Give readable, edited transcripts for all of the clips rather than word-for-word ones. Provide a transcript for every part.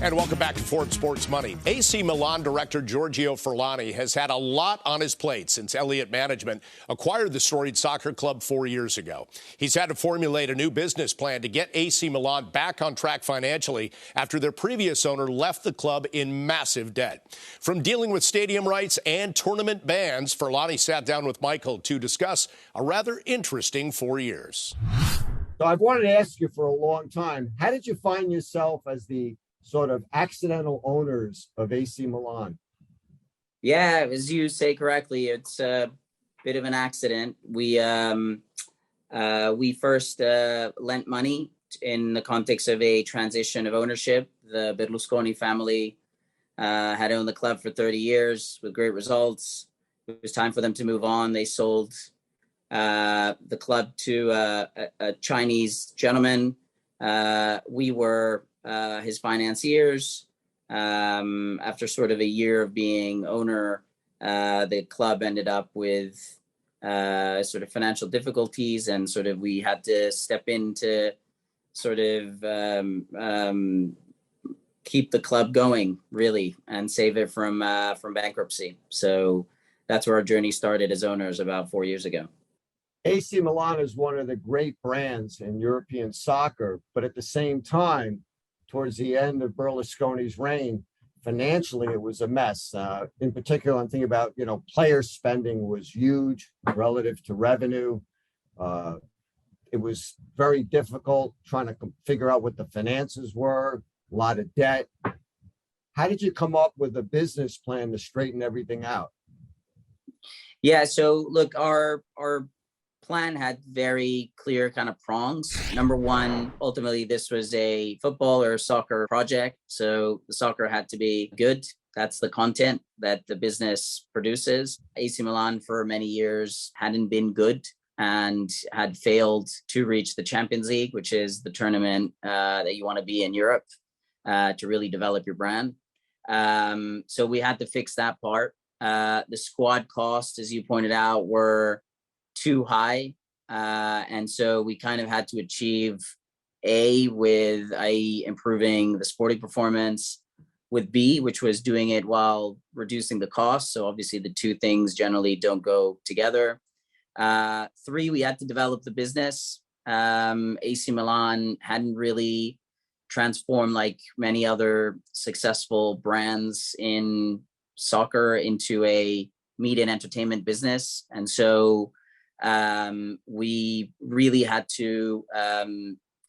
And welcome back to Forbes Sports Money. AC Milan director Giorgio Furlani has had a lot on his plate since Elliott Management acquired the storied soccer club 4 years ago. He's had to formulate a new business plan to get AC Milan back on track financially after their previous owner left the club in massive debt. From dealing with stadium rights and tournament bans, Furlani sat down with Michael to discuss a rather interesting 4 years. So I've wanted to ask you for a long time, how did you find yourself as the sort of accidental owners of AC Milan? Yeah, as you say correctly, it's a bit of an accident. We first lent money in the context of a transition of ownership. The Berlusconi family had owned the club for 30 years with great results. It was time for them to move on. They sold the club to a Chinese gentleman. We were his financiers. After sort of a year of being owner, the club ended up with sort of financial difficulties, and sort of we had to step in to sort of keep the club going, really, and save it from bankruptcy. So that's where our journey started as owners about 4 years ago. AC Milan is one of the great brands in European soccer, but at the same time, towards the end of Berlusconi's reign, financially, it was a mess. In particular, I'm thinking about, player spending was huge relative to revenue. It was very difficult trying to figure out what the finances were, a lot of debt. How did you come up with a business plan to straighten everything out? Yeah, so look, our plan had very clear kind of prongs. Number one, ultimately, this was a football or soccer project. So the soccer had to be good. That's the content that the business produces. AC Milan for many years hadn't been good and had failed to reach the Champions League, which is the tournament that you want to be in Europe to really develop your brand. So we had to fix that part. The squad costs, as you pointed out, were too high. And so we kind of had to achieve with improving the sporting performance, with B, which was doing it while reducing the cost. So obviously the two things generally don't go together. 3, we had to develop the business. AC Milan hadn't really transformed like many other successful brands in soccer into a media and entertainment business. And so we really had to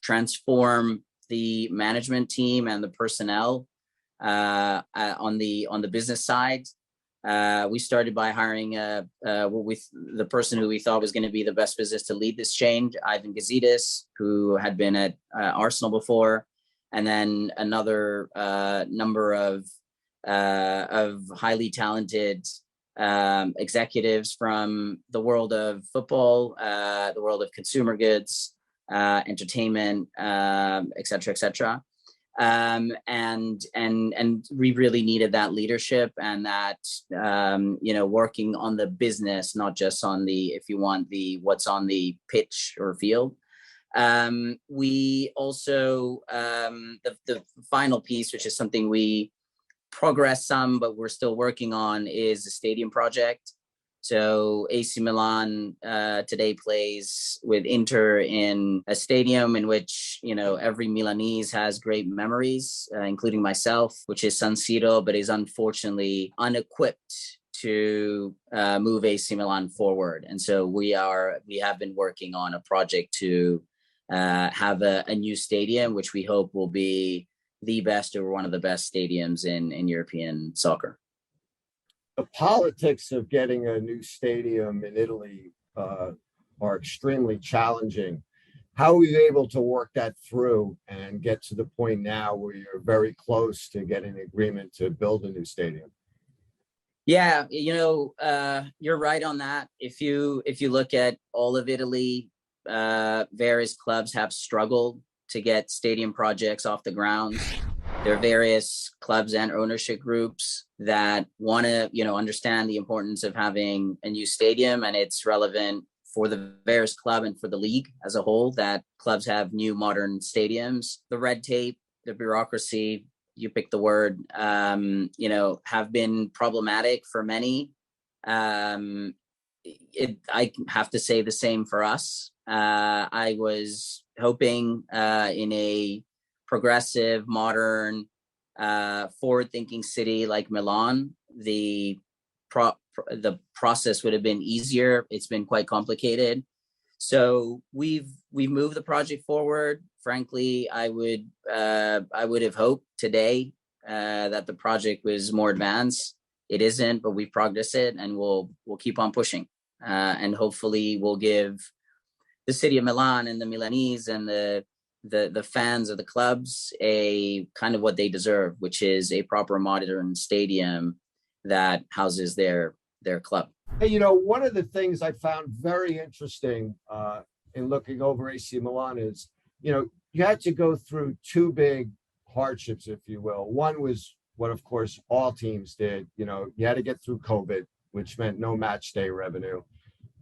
transform the management team and the personnel on the business side. We started by hiring the person who we thought was going to be the best business to lead this change, Ivan Gazidis, who had been at Arsenal before, and then another number of highly talented executives from the world of football, the world of consumer goods, entertainment, et cetera, et cetera. And we really needed that leadership and that, working on the business, not just on what's on the pitch or field. We also, the final piece, which is something we progressed some, but we're still working on, is the stadium project. So AC Milan today plays with Inter in a stadium in which, every Milanese has great memories, including myself, which is San Siro, but is unfortunately unequipped to move AC Milan forward. And so we have been working on a project to have a new stadium, which we hope will be the best or one of the best stadiums in European soccer. The politics of getting a new stadium in Italy are extremely challenging. How were you able to work that through and get to the point now where you're very close to getting an agreement to build a new stadium? Yeah, you're right on that. If you look at all of Italy, various clubs have struggled to get stadium projects off the ground. There are various clubs and ownership groups that want to, understand the importance of having a new stadium, and it's relevant for the various club and for the league as a whole that clubs have new modern stadiums. The red tape, the bureaucracy you pick the word, have been problematic for many. I have to say the same for us. I was hoping in a progressive, modern, forward-thinking city like Milan, the process would have been easier. It's been quite complicated. So we've moved the project forward. Frankly, I would have hoped today that the project was more advanced. It isn't, but we've progressed it, and we'll keep on pushing. And hopefully we'll give the city of Milan and the Milanese and the fans of the clubs a kind of what they deserve, which is a proper modern stadium that houses their club. Hey, one of the things I found very interesting in looking over AC Milan is, you had to go through two big hardships, if you will. One was what, of course, all teams did. You had to get through COVID, which meant no match day revenue.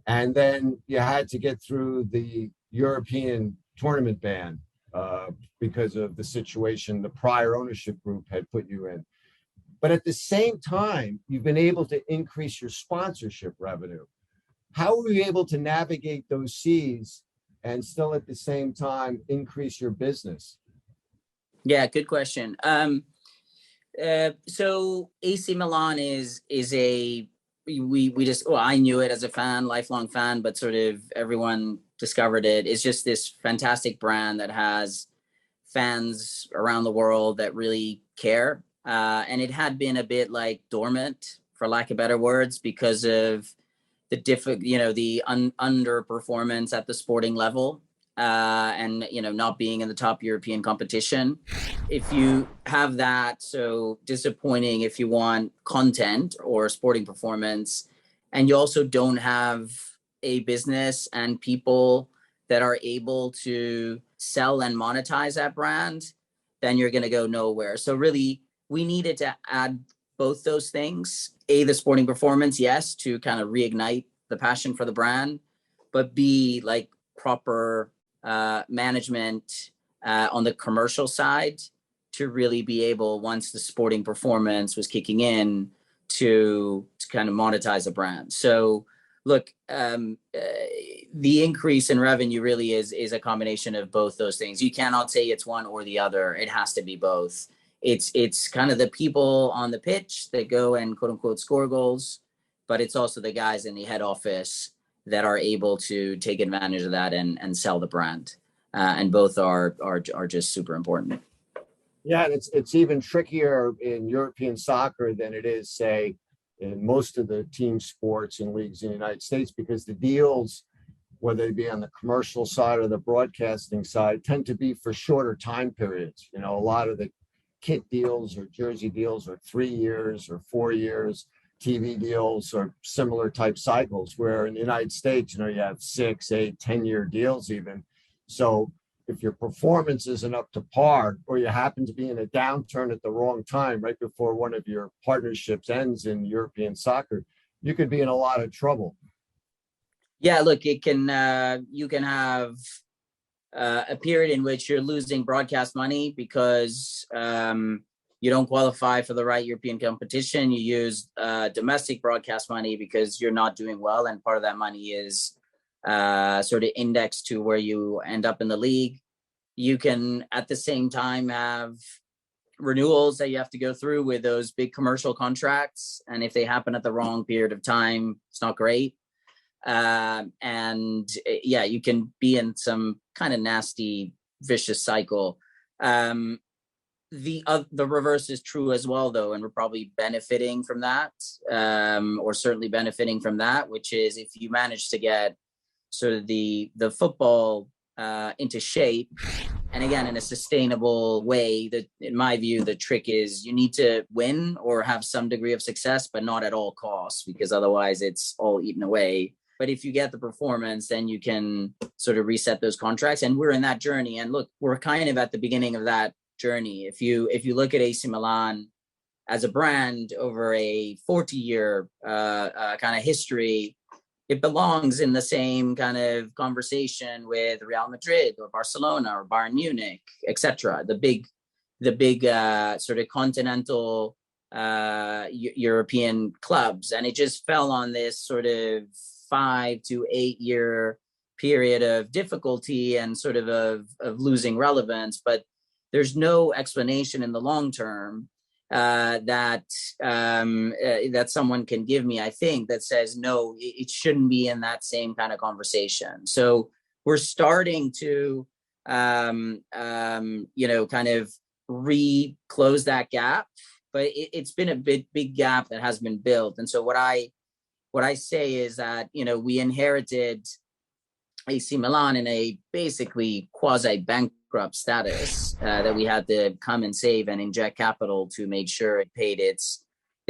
And then you had to get through the European tournament ban because of the situation the prior ownership group had put you in. But at the same time, you've been able to increase your sponsorship revenue. How were you able to navigate those seas and still at the same time increase your business? Yeah, good question. So AC Milan is I knew it as a fan, lifelong fan, but sort of everyone discovered it. It's just this fantastic brand that has fans around the world that really care. And it had been a bit like dormant, for lack of better words, because of the underperformance at the sporting level, and not being in the top European competition. If you have that, so disappointing if you want content or sporting performance, and you also don't have a business and people that are able to sell and monetize that brand, then you're going to go nowhere. So really, we needed to add both those things. A, the sporting performance, yes, to kind of reignite the passion for the brand, but B, like proper management on the commercial side to really be able, once the sporting performance was kicking in, to kind of monetize the brand. So look, the increase in revenue really is a combination of both those things. You cannot say it's one or the other. It has to be both. It's kind of the people on the pitch that go and quote unquote score goals, but it's also the guys in the head office that are able to take advantage of that and sell the brand. And both are just super important. Yeah, and it's even trickier in European soccer than it is, say, in most of the team sports and leagues in the United States, because the deals, whether they be on the commercial side or the broadcasting side, tend to be for shorter time periods. A lot of the kit deals or jersey deals are 3 years or 4 years. TV deals or similar type cycles, where in the United States, you have 6, 8, 10-year deals even. So if your performance isn't up to par, or you happen to be in a downturn at the wrong time, right before one of your partnerships ends in European soccer, you could be in a lot of trouble. Yeah, look, you can have a period in which you're losing broadcast money because you don't qualify for the right European competition. You use domestic broadcast money because you're not doing well, and part of that money is sort of indexed to where you end up in the league. You can, at the same time, have renewals that you have to go through with those big commercial contracts, and if they happen at the wrong period of time, it's not great. And yeah, you can be in some kind of nasty, vicious cycle. The reverse is true as well, though, and we're probably benefiting from that, or certainly benefiting from that, which is if you manage to get sort of the football into shape, and again in a sustainable way. That, in my view, the trick is you need to win or have some degree of success, but not at all costs, because otherwise it's all eaten away. But if you get the performance, then you can sort of reset those contracts, and we're in that journey. And look, we're kind of at the beginning of that journey. If you look at AC Milan as a brand over a 40-year kind of history, it belongs in the same kind of conversation with Real Madrid or Barcelona or Bayern Munich, etc. The big sort of continental European clubs, and it just fell on this sort of 5 to 8 year period of difficulty and sort of losing relevance. But there's no explanation in the long term that someone can give me, I think, that says, no, it shouldn't be in that same kind of conversation. So we're starting to, kind of close that gap, but it's been a big gap that has been built. And so what I say is that, we inherited AC Milan in a basically quasi-bankrupt status that we had to come and save and inject capital to make sure it paid its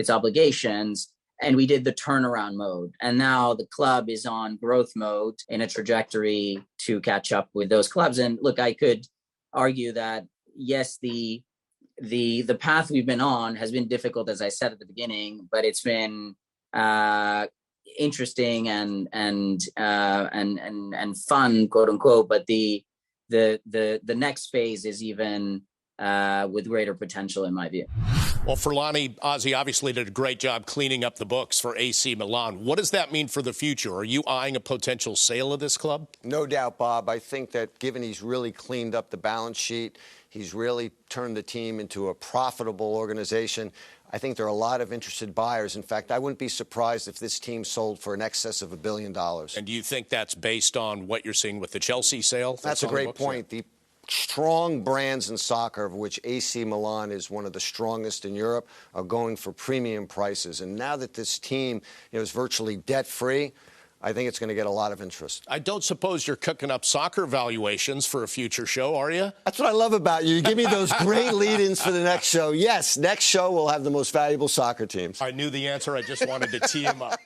obligations. And we did the turnaround mode. And now the club is on growth mode in a trajectory to catch up with those clubs. And look, I could argue that, yes, the path we've been on has been difficult, as I said at the beginning, but it's been interesting and fun, quote unquote. But the next phase is even with greater potential, in my view. Well, Furlani, Ozzy obviously did a great job cleaning up the books for AC Milan. What does that mean for the future? Are you eyeing a potential sale of this club? No doubt, Bob. I think that given he's really cleaned up the balance sheet, he's really turned the team into a profitable organization, I think there are a lot of interested buyers. In fact, I wouldn't be surprised if this team sold for in excess of $1 billion. And do you think that's based on what you're seeing with the Chelsea sale? That's a great point. The strong brands in soccer, of which AC Milan is one of the strongest in Europe, are going for premium prices. And now that this team is virtually debt-free, I think it's going to get a lot of interest. I don't suppose you're cooking up soccer valuations for a future show, are you? That's what I love about you. You give me those great lead-ins for the next show. Yes, next show we'll have the most valuable soccer teams. I knew the answer. I just wanted to tee him up.